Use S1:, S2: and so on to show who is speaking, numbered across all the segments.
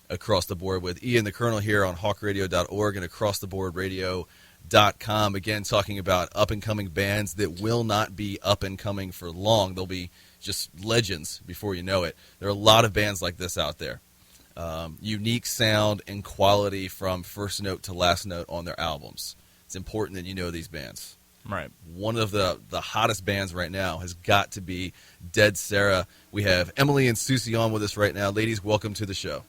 S1: across the board with Ian the Colonel here on hawkradio.org and acrosstheboardradio.com. Again, talking about up-and-coming bands that will not be up-and-coming for long. They'll be just legends before you know it. There are a lot of bands like this out there. Unique sound and quality from first note to last note on their albums. It's important that you know these bands.
S2: Right.
S1: One of the hottest bands right now has got to be Dead Sara. We have Emily and Susie on with us right now. Ladies, welcome to the show.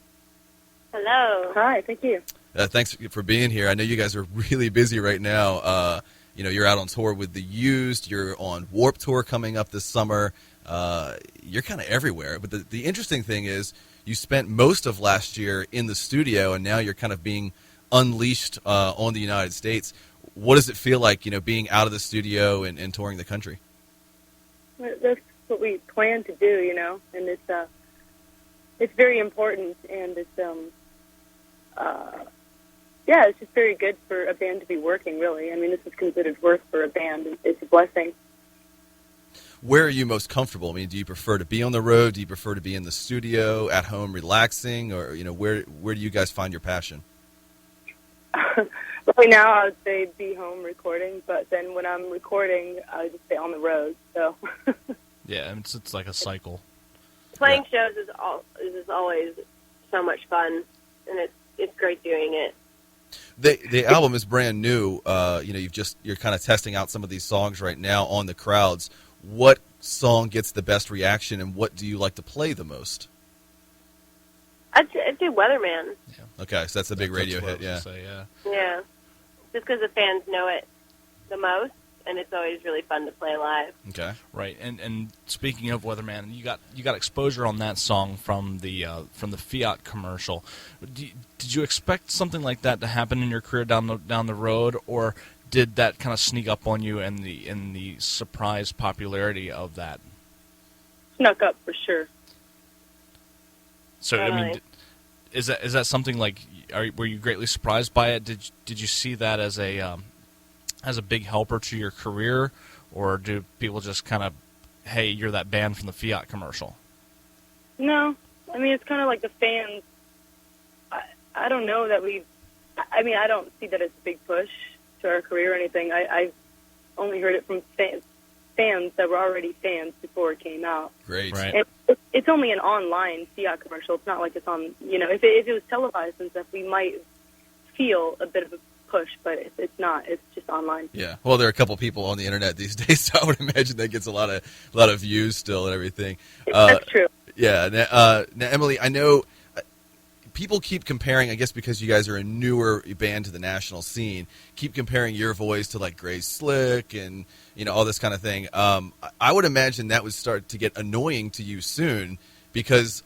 S3: Hello. Hi, thank you.
S1: Thanks for being here. I know you guys are really busy right now. You're out on tour with The Used. You're on Warped Tour coming up this summer. You're kind of everywhere. But the interesting thing is you spent most of last year in the studio, and now you're kind of being unleashed on the United States. What does it feel like, being out of the studio and touring the country?
S3: That's what we plan to do, and it's very important, and it's it's just very good for a band to be working, really. I mean, this is considered work for a band. It's a blessing.
S1: Where are you most comfortable? I mean, do you prefer to be on the road? Do you prefer to be in the studio, at home, relaxing? Or, where do you guys find your passion?
S3: Right now, I would say be home recording, but then when I'm recording, I just stay on the road. So
S2: yeah, it's like a cycle.
S4: Playing shows is always so much fun, and it's great doing it.
S1: The album is brand new. You're kind of testing out some of these songs right now on the crowds. What song gets the best reaction, and what do you like to play the most?
S4: I'd do Weatherman.
S1: Yeah. Okay, so that's a big radio hit. Yeah.
S4: Yeah. Just because the fans know it the most, and it's always really fun to play live.
S1: Okay.
S2: Right. And speaking of Weatherman, you got exposure on that song from the Fiat commercial. Did you expect something like that to happen in your career down the road, or did that kind of sneak up on you in the surprise popularity of that?
S3: Snuck up for sure.
S2: So I mean, is that something like? Were you greatly surprised by it? Did you see that as a big helper to your career, or do people just kind of, hey, you're that band from the Fiat commercial?
S3: No, I mean it's kind of like the fans. I don't know that I don't see that as a big push to our career or anything. I've only heard it from fans that were already fans before it came out.
S1: Great.
S2: Right.
S3: It's only an online Fiat commercial. It's not like it's on, if it was televised and stuff, we might feel a bit of a push, but it's not. It's just online.
S1: Yeah. Well, there are a couple people on the internet these days, so I would imagine that gets a lot of views still and everything.
S3: That's true.
S1: Yeah. Now, Emily, I know people keep comparing, I guess because you guys are a newer band to the national scene, keep comparing your voice to like Gray's Slick and all this kind of thing. I would imagine that would start to get annoying to you soon, because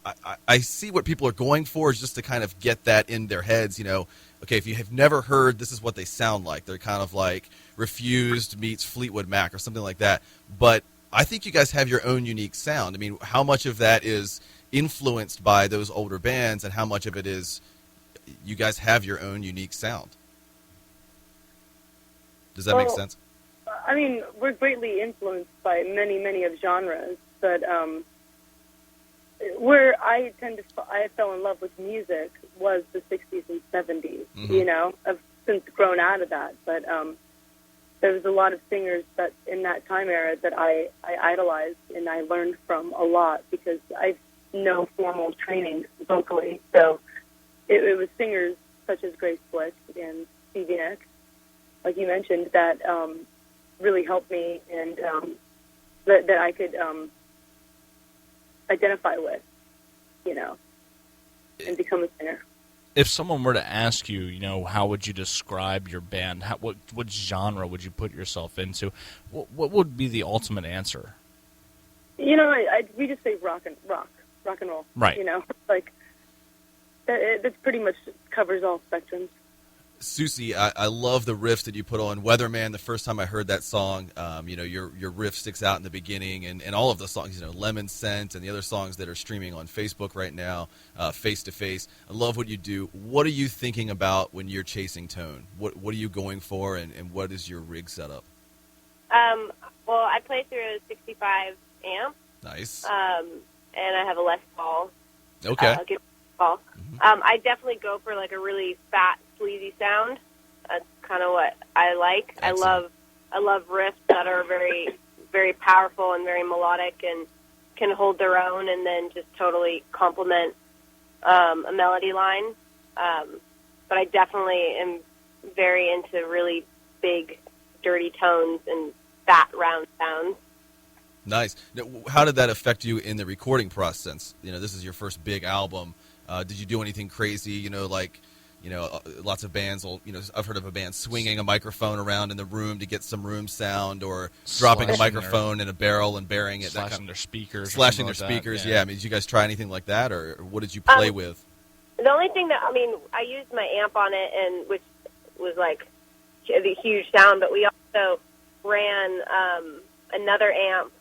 S1: I see what people are going for is just to kind of get that in their heads. Okay, if you have never heard, this is what they sound like. They're kind of like Refused meets Fleetwood Mac or something like that. But I think you guys have your own unique sound. I mean, how much of that is influenced by those older bands, and how much of it is you guys have your own unique sound? Does that make sense?
S3: I mean, we're greatly influenced by many, many of genres, but where I fell in love with music was the 60s and 70s.
S1: Mm-hmm.
S3: I've since grown out of that, but there was a lot of singers that in that time era that I idolized and I learned from a lot, because I've no formal training vocally. So it was singers such as Grace Slick and Stevie Nicks, like you mentioned, that really helped me, and that I could identify with, and become a singer.
S2: If someone were to ask you, how would you describe your band? What genre would you put yourself into? What would be the ultimate answer?
S3: We just say rock and roll.
S2: Right.
S3: Like that pretty much covers all spectrums.
S1: Susie, I love the riffs that you put on Weatherman. The first time I heard that song, your riff sticks out in the beginning, and all of the songs, Lemon Scent and the other songs that are streaming on Facebook right now, Face to Face. I love what you do. What are you thinking about when you're chasing tone? What are you going for, and what is your rig setup?
S4: Well, I play through a 65 amp.
S1: Nice.
S4: And I have a Les Paul.
S1: Okay.
S4: Guitar Paul.
S1: Mm-hmm.
S4: I definitely go for like a really fat, sleazy sound. That's kind of what I like.
S1: Excellent.
S4: I love riffs that are very, very powerful and very melodic and can hold their own, and then just totally complement a melody line. But I definitely am very into really big, dirty tones and fat, round sounds.
S1: Nice. Now, how did that affect you in the recording process? This is your first big album. Did you do anything crazy? Lots of bands will, I've heard of a band swinging a microphone around in the room to get some room sound, or dropping a microphone in a barrel and burying it.
S2: Slashing their speakers.
S1: Slashing their speakers, yeah. I mean, did you guys try anything like that, or what did you play with?
S4: The only thing I used my amp on it, and which was like the huge sound, but we also ran another amp.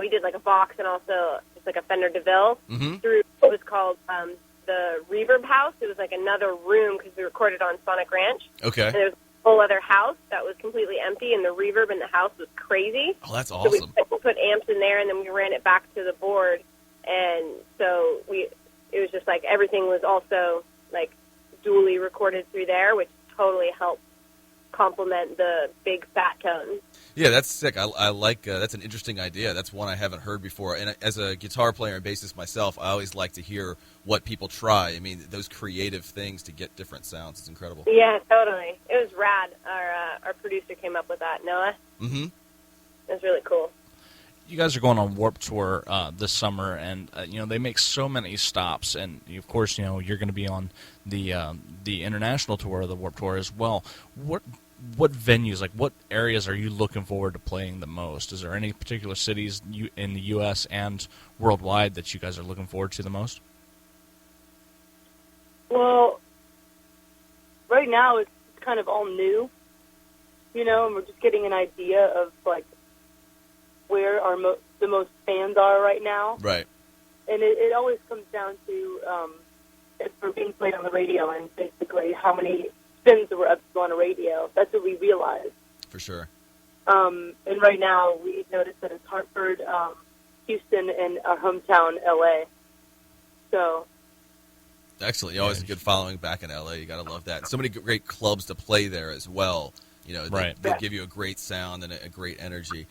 S4: We did like a Vox and also just like a Fender DeVille through what was called the Reverb House. It was like another room because we recorded on Sonic Ranch.
S1: Okay.
S4: And there was a whole other house that was completely empty, and the reverb in the house was crazy.
S1: Oh, that's awesome.
S4: So we put amps in there, and then we ran it back to the board, and so it was just like everything was also like dually recorded through there, which totally helped complement the big fat tones.
S1: Yeah, that's sick. I like that's an interesting idea. That's one I haven't heard before. And as a guitar player and bassist myself, I always like to hear what people try. I mean, those creative things to get different sounds. It's incredible.
S4: Yeah, totally. It was rad. Our producer came up with that, Noah. Mm-hmm. It was really cool.
S2: You guys are going on Warped Tour this summer, and they make so many stops, and of course, you're going to be on the international tour of the Warped Tour as well. What venues, like what areas are you looking forward to playing the most? Is there any particular cities in the U.S. and worldwide that you guys are looking forward to the most?
S3: Well, right now it's kind of all new, and we're just getting an idea of like where the most fans are right now.
S1: Right.
S3: And it always comes down to if we're being played on the radio and basically how many spins we're up to on a radio. That's what we realize.
S1: For sure.
S3: And right now we noticed that it's Hartford, Houston, and our hometown, L.A. So.
S1: Excellent. You always a good following back in L.A. You got to love that. So many great clubs to play there as well. They give you a great sound and a great energy.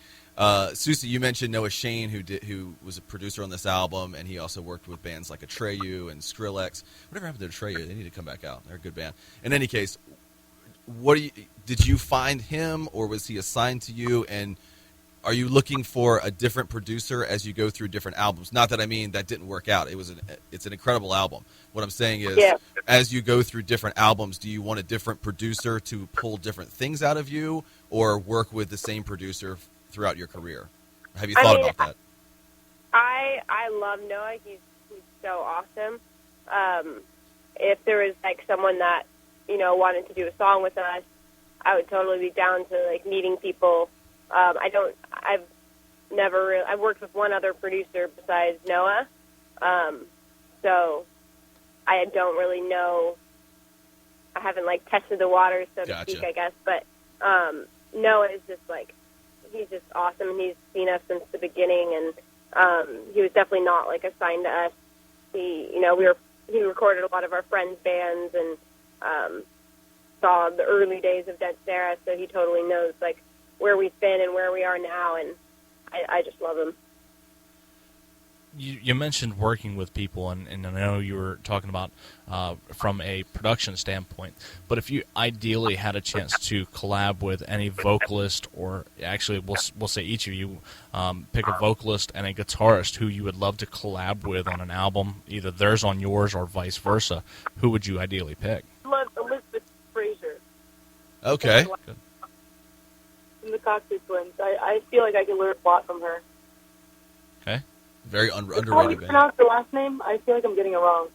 S1: Susie, you mentioned Noah Shane, who was a producer on this album, and he also worked with bands like Atreyu and Skrillex. Whatever happened to Atreyu? They need to come back out. They're a good band. In any case, did you find him, or was he assigned to you? And are you looking for a different producer as you go through different albums? Not that I mean that didn't work out. It's an incredible album. What I'm saying is, as you go through different albums, do you want a different producer to pull different things out of you, or work with the same producer throughout your career? Have you thought about that?
S4: I love Noah. He's so awesome. If there was like someone that wanted to do a song with us, I would totally be down to like meeting people. I've worked with one other producer besides Noah, so I don't really know. I haven't like tested the waters, so to speak, I guess. But Noah is just like, he's just awesome. He's seen us since the beginning, and he was definitely not like assigned to us. He recorded a lot of our friends' bands and saw the early days of Dead Sara, so he totally knows like where we've been and where we are now, and I just love him.
S2: You mentioned working with people, and I know you were talking about from a production standpoint, but if you ideally had a chance to collab with any vocalist, or actually we'll say each of you pick a vocalist and a guitarist who you would love to collab with on an album, either theirs on yours or vice versa, who would you ideally pick?
S3: I love Elizabeth Fraser.
S1: Okay.
S2: Good.
S3: From the Coxey Twins. I feel like I can learn a lot from her.
S2: Okay.
S1: Very
S3: How do
S1: underrated
S3: you
S1: band.
S3: pronounce her last name? I feel like I'm getting it wrong.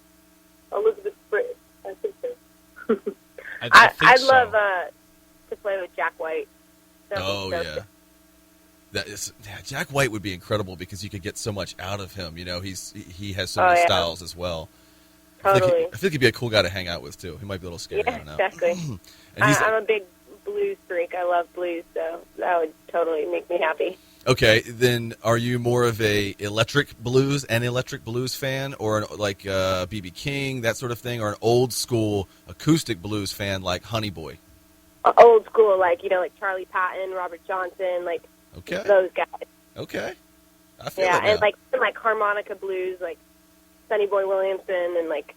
S3: Elizabeth Fraser. I think so.
S4: I'd love to play with Jack White.
S1: Jack White would be incredible because you could get so much out of him. He has so many styles as well.
S4: Totally.
S1: I think he'd be a cool guy to hang out with too. He might be a little scary.
S4: Yeah,
S1: I don't know.
S4: exactly.
S1: And
S4: I'm a big blues freak. I love blues, so that would totally make me happy.
S1: Okay, then are you more of a electric blues fan, or like B.B. King, that sort of thing, or an old school acoustic blues fan like Honey Boy?
S4: Old school, like like Charlie Patton, Robert Johnson, like
S1: Okay,
S4: those guys.
S1: okay, I feel
S4: Yeah,
S1: it now.
S4: and like harmonica blues, like Sonny Boy Williamson, and like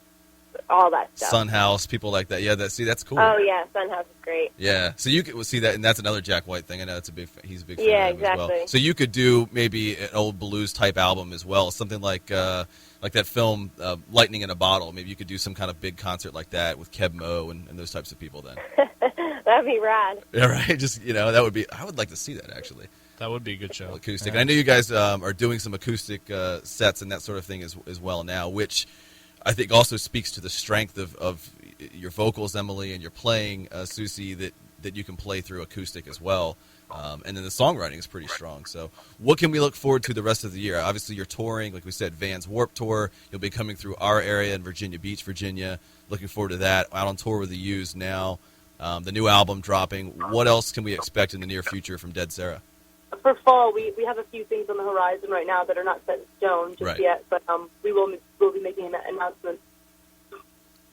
S4: all that stuff.
S1: Sunhouse, people like that. Yeah, that's cool.
S4: Oh yeah, Sunhouse is great.
S1: Yeah, so you could see that, and that's another Jack White thing. I know that's he's a big fan
S4: Yeah,
S1: of him as well.
S4: exactly.
S1: So you could do maybe an old blues type album as well, something like that film Lightning in a Bottle. Maybe you could do some kind of big concert like that with Keb Mo and those types of people. Then
S4: That'd be rad.
S1: yeah, right. Just that would be. I would like to see that actually.
S2: That would be a good show.
S1: Acoustic.
S2: Yeah.
S1: And I know you guys are doing some acoustic sets and that sort of thing as well now, which I think also speaks to the strength of your vocals, Emily, and your playing, Susie, that you can play through acoustic as well. And then the songwriting is pretty strong. So what can we look forward to the rest of the year? Obviously, you're touring, like we said, Vans Warped Tour. You'll be coming through our area in Virginia Beach, Virginia. Looking forward to that. Out on tour with the Used now. The new album dropping. What else can we expect in the near future from Dead Sara?
S3: For fall, we have a few things on the horizon right now that are not set in stone just
S1: Right.
S3: yet, but we'll be making an announcement.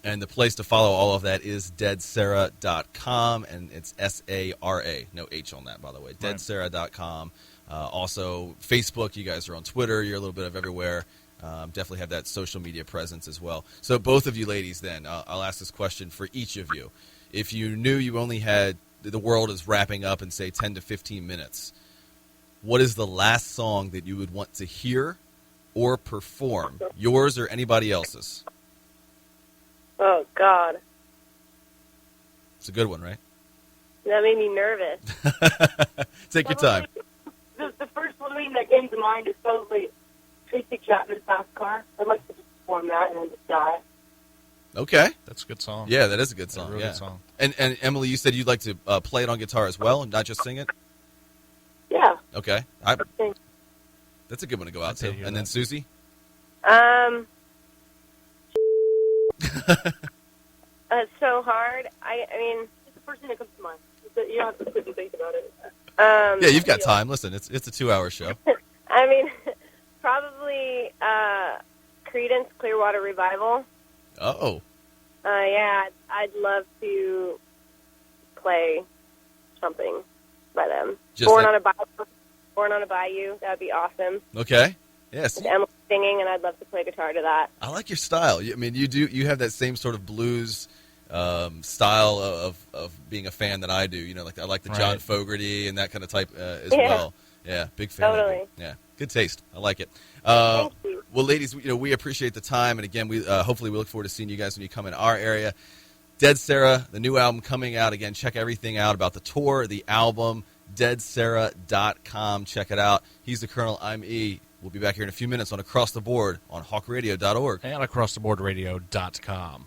S1: And the place to follow all of that is deadsara.com, and it's S-A-R-A. No H on that, by the way.
S2: Right.
S1: Deadsara.com. Also, Facebook. You guys are on Twitter. You're a little bit of everywhere. Definitely have that social media presence as well. So both of you ladies then, I'll ask this question for each of you. If you knew you only had, the world is wrapping up in, say, 10 to 15 minutes, what is the last song that you would want to hear or perform? Yours or anybody else's?
S4: Oh God,
S1: It's a good one, right?
S4: that made me nervous.
S1: Take your time.
S3: The first one that came to mind is probably Tracy Chapman's Fast Car. I'd like to just perform that and then just die.
S1: Okay.
S2: That's a good song.
S1: Yeah, that is a good
S2: That's a
S1: song.
S2: real
S1: Yeah.
S2: good song.
S1: And Emily, you said you'd like to play it on guitar as well, and not just sing it.
S3: Yeah.
S1: Okay.
S3: Thanks.
S1: That's a good one to go out
S2: I'd say
S1: to.
S2: hear
S1: And then
S2: that.
S1: Susie.
S4: It's so hard. I mean,
S3: It's the first thing that comes to mind. You don't have to sit and think about it.
S1: Yeah, you've got time. Listen, it's a 2-hour show.
S4: I mean, probably Creedence Clearwater Revival.
S1: Oh.
S4: Yeah, I'd love to play something by them.
S1: Just
S4: Born
S1: like-
S4: on a Bayou. That'd be awesome.
S1: Okay. Yes.
S4: With Emily singing, and I'd love to play guitar to that.
S1: I like your style. I mean, you have that same sort of blues style of being a fan that I do. Like I like the John
S2: Right.
S1: Fogerty and that kind of type as
S4: Yeah.
S1: well. Yeah, big fan. of
S4: Totally.
S1: it. Yeah, good taste. I like it.
S4: Thank you.
S1: Well, ladies, we appreciate the time, and again, we hopefully we look forward to seeing you guys when you come in our area. Dead Sara, the new album coming out. Again, check everything out about the tour, the album, deadsara.com. Check it out. He's the Colonel. I'm E. We'll be back here in a few minutes on Across the Board on hawkradio.org.
S2: And acrosstheboardradio.com.